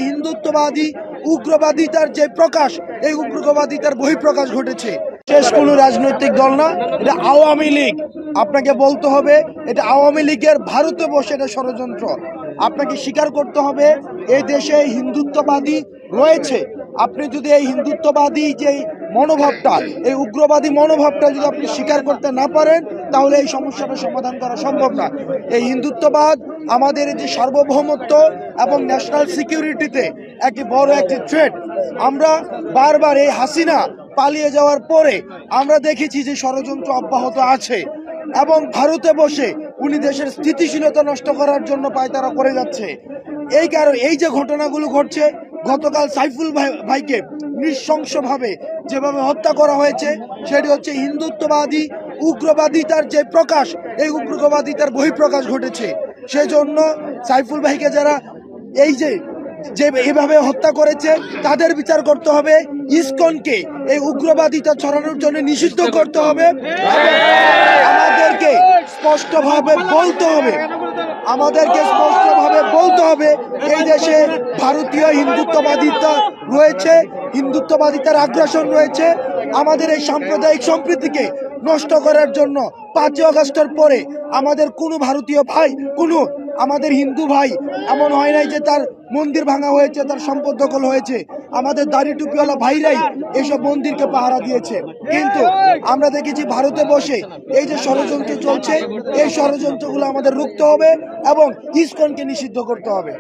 হিন্দুত্ববাদী উগ্রবাদিতার যে প্রকাশ, এই উগ্রবাদিতার বহিঃপ্রকাশ ঘটেছে। শেষ কোনো রাজনৈতিক দল না, এটা আওয়ামী লীগ। আপনাকে বলতে হবে এটা আওয়ামী লীগের ভারতে বসে এটা ষড়যন্ত্র। আপনাকে স্বীকার করতে হবে এই দেশে হিন্দুত্ববাদী রয়েছে। আপনি যদি এই হিন্দুত্ববাদী যে মনোভাবটা, এই উগ্রবাদী মনোভাবটা যদি আপনি স্বীকার করতে না পারেন, তাহলে এই সমস্যাটা সমাধান করা সম্ভব না। এই হিন্দুত্ববাদ আমাদের যে সার্বভৌমত্ব এবং ন্যাশনাল সিকিউরিটিতে একটি বড় একটি থ্রেট। আমরা বারবার এই হাসিনা পালিয়ে যাওয়ার পরে আমরা দেখেছি যে ষড়যন্ত্র অব্যাহত আছে এবং ভারতে বসে উনি দেশের স্থিতিশীলতা নষ্ট করার জন্য পায়তারা করে যাচ্ছে। এই কারণে এই যে ঘটনাগুলো ঘটছে, গতকাল সাইফুল ভাইকে নৃশংসভাবে যেভাবে হত্যা করা হয়েছে, সেটি হচ্ছে হিন্দুত্ববাদী উগ্রবাদিতার যে প্রকাশ, এই উগ্রবাদিতার বহিঃপ্রকাশ ঘটেছে। সেজন্য সাইফুল ভাইকে যারা এই যে এভাবে হত্যা করেছে তাদের বিচার করতে হবে। ইসকনকে এই উগ্রবাদিতা ছড়ানোর জন্য নিষিদ্ধ করতে হবে। আমাদেরকে স্পষ্টভাবে বলতে হবে এই দেশে ভারতীয় হিন্দুত্ববাদিতা রয়েছে, হিন্দুত্ববাদিতার আগ্রাসন রয়েছে। আমাদের এই সাম্প্রদায়িক সম্প্রীতিকে নষ্ট করার জন্য 5ই আগস্টের পরে আমাদের কোনো ভারতীয় ভাই, আমাদের হিন্দু ভাই এমন হয় নাই যে তার মন্দির ভাঙা হয়েছে, তার সম্পদ দখল হয়েছে। আমাদের দাড়ি টুপিওয়ালা ভাইরাই এসব মন্দিরকে পাহারা দিয়েছে। কিন্তু আমরা দেখেছি ভারতে বসে এই যে ষড়যন্ত্র চলছে, এই ষড়যন্ত্রগুলো আমাদের রুখতে হবে এবং ইসকনকে নিষিদ্ধ করতে হবে।